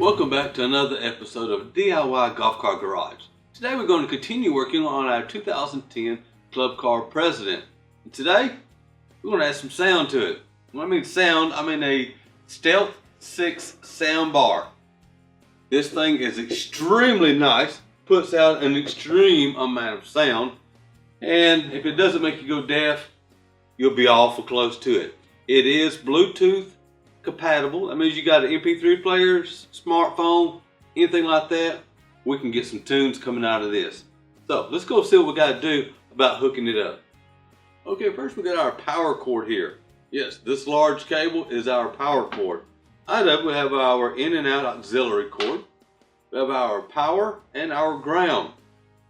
Welcome back to another episode of DIY Golf Car Garage. Today we're going to continue working on our 2010 Club Car President. And today we're going to add some sound to it. When I mean sound, I mean a Stealth 6 sound bar. This thing is extremely nice, puts out an extreme amount of sound, and if it doesn't make you go deaf, you'll be awful close to it. It is Bluetooth compatible. That means you got an MP3 player, smartphone, anything like that. We can get some tunes coming out of this. So let's go see what we got to do about hooking it up. Okay, first we got our power cord here. Yes, this large cable is our power cord. Out of it we have our in and out auxiliary cord. We have our power and our ground.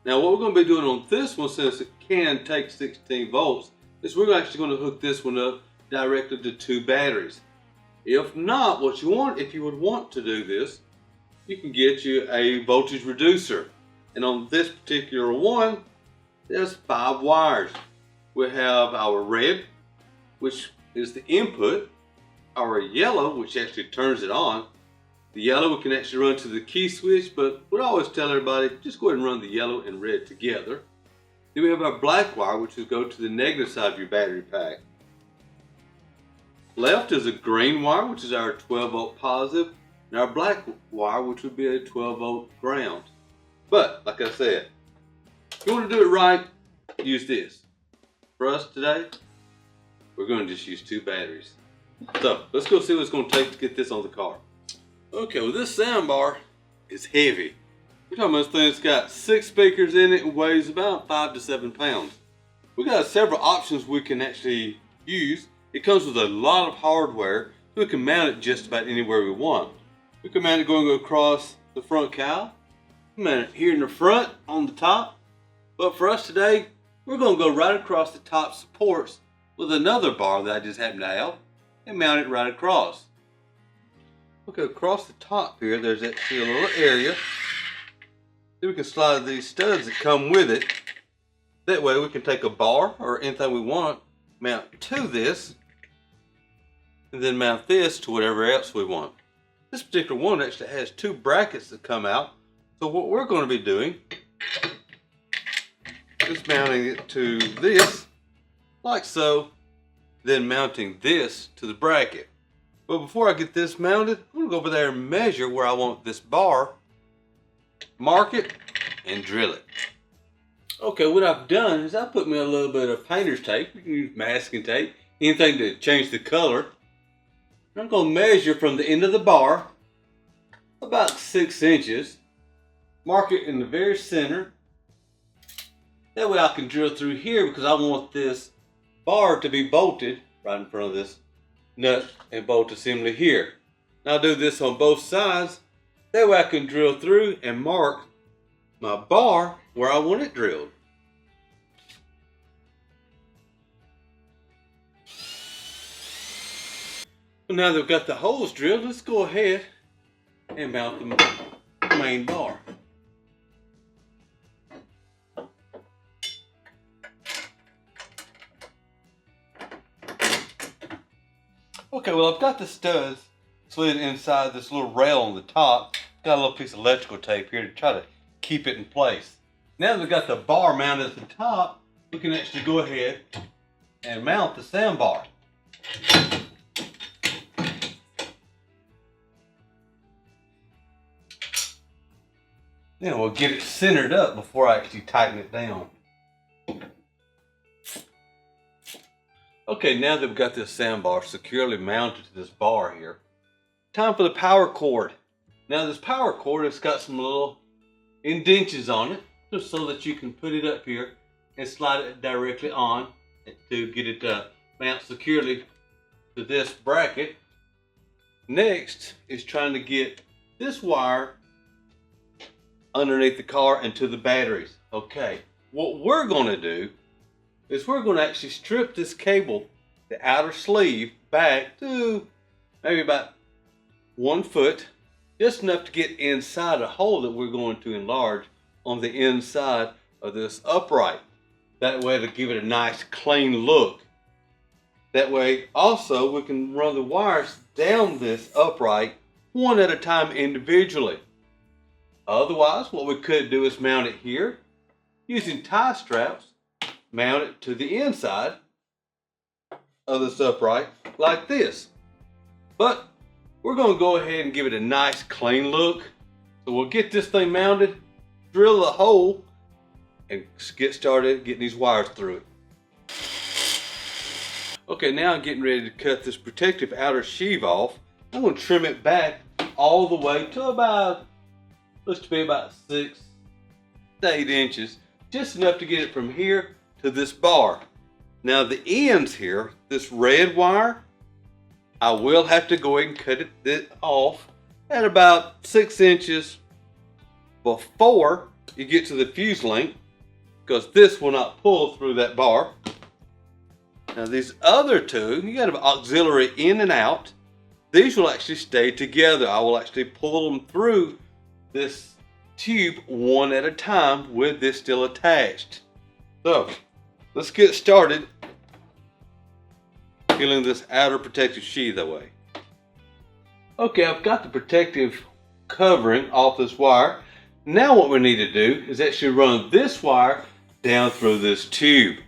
Now what we're going to be doing on this one, since it can take 16 volts, is we're actually going to hook this one up directly to two batteries. If not, what you want, if you would want to do this, you can get you a voltage reducer. And on this particular one, there's 5 wires. We have our red, which is the input, our yellow, which actually turns it on. The yellow we can actually run to the key switch, but we'd always tell everybody, just go ahead and run the yellow and red together. Then we have our black wire, which will go to the negative side of your battery pack. Left is a green wire, which is our 12 volt positive, and our black wire, which would be a 12 volt ground. But, like I said, if you want to do it right, use this. For us today, we're going to just use 2 batteries. So, let's go see what it's going to take to get this on the car. Okay, well this sound bar is heavy. You're talking about this thing that's got 6 speakers in it and weighs about 5 to 7 pounds. We got several options we can actually use. It comes with a lot of hardware, so we can mount it just about anywhere we want. We can mount it going across the front cowl, mount it here in the front on the top. But for us today, we're going to go right across the top supports with another bar that I just happen to have and mount it right across. Okay, across the top here, there's actually a little area. Then we can slide these studs that come with it. That way we can take a bar or anything we want, mount to this, and then mount this to whatever else we want. This particular one actually has 2 brackets that come out. So what we're going to be doing is mounting it to this, like so, then mounting this to the bracket. But before I get this mounted, I'm going to go over there and measure where I want this bar, mark it, and drill it. Okay, what I've done is I put me a little bit of painter's tape. You can use masking tape, anything to change the color. I'm going to measure from the end of the bar about 6 inches. Mark it in the very center. That way I can drill through here because I want this bar to be bolted right in front of this nut and bolt assembly here. Now I'll do this on both sides. That way I can drill through and mark my bar where I want it drilled. Now that we've got the holes drilled, let's go ahead and mount the main bar. Okay, well I've got the studs slid inside this little rail on the top. Got a little piece of electrical tape here to try to keep it in place. Now that we've got the bar mounted at the top, we can actually go ahead and mount the sound bar. Then we'll get it centered up before I actually tighten it down. Okay, now that we've got this sound bar securely mounted to this bar here, time for the power cord. Now this power cord has got some little indentions on it, just so that you can put it up here and slide it directly on to get it mount securely to this bracket. Next is trying to get this wire underneath the car and to the batteries. Okay, what we're going to do is we're going to actually strip this cable, the outer sleeve, back to maybe about 1 foot, just enough to get inside a hole that we're going to enlarge on the inside of this upright. That way it'll give it a nice clean look. That way also we can run the wires down this upright one at a time individually. Otherwise, what we could do is mount it here using tie straps, mount it to the inside of this upright like this. But we're going to go ahead and give it a nice clean look. So we'll get this thing mounted, drill the hole, and get started getting these wires through it. Okay, now I'm getting ready to cut this protective outer sheave off. I'm going to trim it back all the way to about, looks to be about 6 to 8 inches. Just enough to get it from here to this bar. Now the ends here, this red wire, I will have to go ahead and cut it off at about 6 inches before you get to the fuse link, because this will not pull through that bar. Now these other two, you got an auxiliary in and out. These will actually stay together. I will actually pull them through this tube one at a time with this still attached. So let's get started peeling this outer protective sheath away. Okay, I've got the protective covering off this wire. Now what we need to do is actually run this wire down through this tube.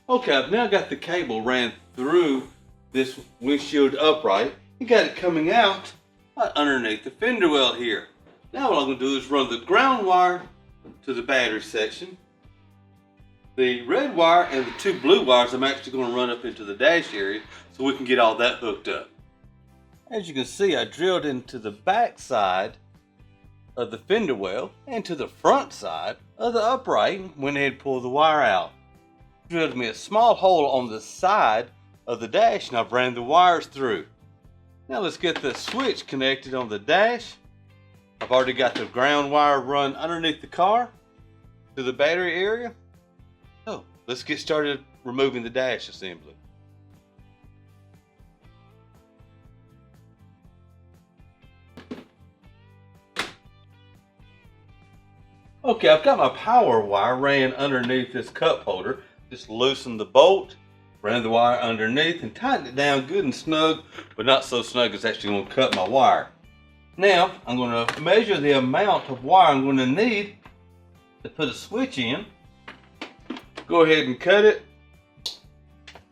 Okay, I've now got the cable ran through this windshield upright. You got it coming out right underneath the fender well here. Now what I'm going to do is run the ground wire to the battery section. The red wire and the 2 blue wires I'm actually going to run up into the dash area so we can get all that hooked up. As you can see, I drilled into the back side of the fender well and to the front side of the upright and went ahead and pulled the wire out. Drilled me a small hole on the side of the dash and I've ran the wires through. Now let's get the switch connected on the dash. I've already got the ground wire run underneath the car to the battery area. So let's get started removing the dash assembly. Okay, I've got my power wire ran underneath this cup holder. Just loosened the bolt, ran the wire underneath and tightened it down good and snug, but not so snug it's actually going to cut my wire. Now I'm going to measure the amount of wire I'm going to need to put a switch in. Go ahead and cut it.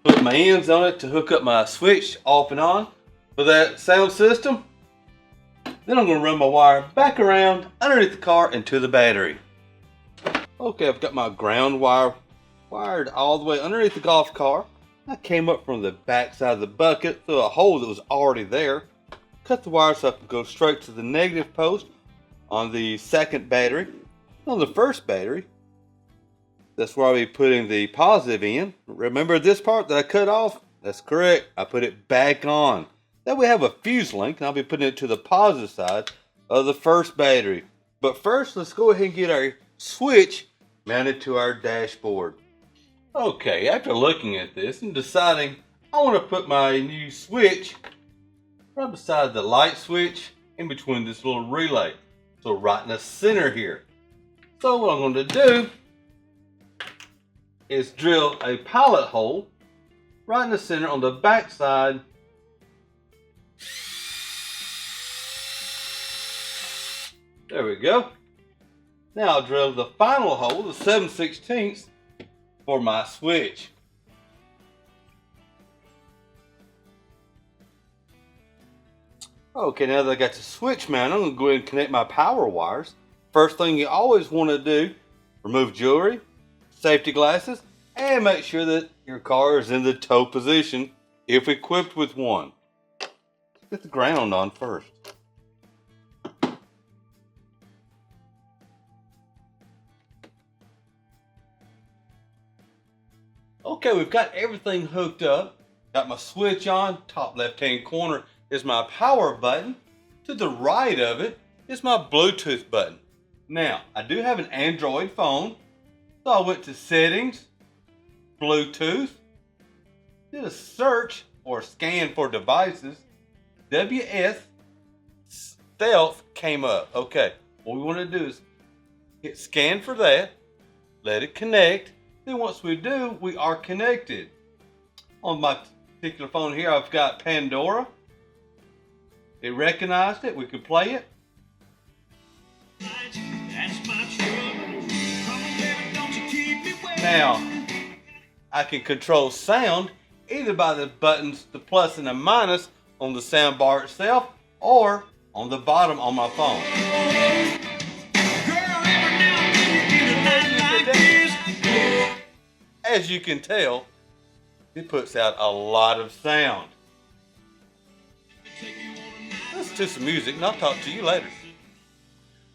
Put my ends on it to hook up my switch off and on for that sound system. Then I'm going to run my wire back around underneath the car and to the battery. Okay, I've got my ground wire wired all the way underneath the golf cart. I came up from the back side of the bucket through a hole that was already there. Cut the wire so I can go straight to the negative post on the second battery. On the first battery, that's where I'll be putting the positive in. Remember this part that I cut off? That's correct. I put it back on. Then we have a fuse link and I'll be putting it to the positive side of the first battery. But first, let's go ahead and get our switch mounted to our dashboard. Okay, after looking at this and deciding I want to put my new switch right beside the light switch in between this little relay. So right in the center here. So what I'm going to do is drill a pilot hole right in the center on the back side. There we go. Now I'll drill the final hole, the 7/16 for my switch. Okay, now that I got the switch mounted, I'm going to go ahead and connect my power wires. First thing you always want to do, remove jewelry, safety glasses, and make sure that your car is in the tow position if equipped with one. Get the ground on first. Okay, we've got everything hooked up. Got my switch on. Top left-hand corner is my power button. To the right of it is my Bluetooth button. Now, I do have an Android phone, so I went to Settings, Bluetooth, did a search or scan for devices. WS Stealth came up. Okay, what we want to do is hit scan for that, let it connect. Then once we do, we are connected. On my particular phone here, I've got Pandora. It recognized it. We could play it. Now, I can control sound either by the buttons, the plus and the minus on the sound bar itself, or on the bottom on my phone. As you can tell, it puts out a lot of sound. Listen to some music and I'll talk to you later.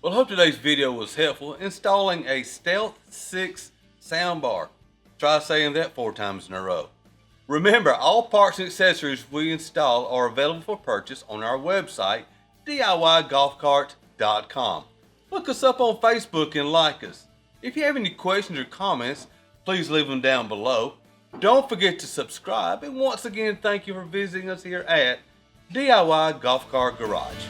Well, I hope today's video was helpful installing a Stealth 6 soundbar. Try saying that 4 times in a row. Remember, all parts and accessories we install are available for purchase on our website, DIYGolfCart.com. Look us up on Facebook and like us. If you have any questions or comments, please leave them down below. Don't forget to subscribe, and once again, thank you for visiting us here at DIY Golf Cart Garage.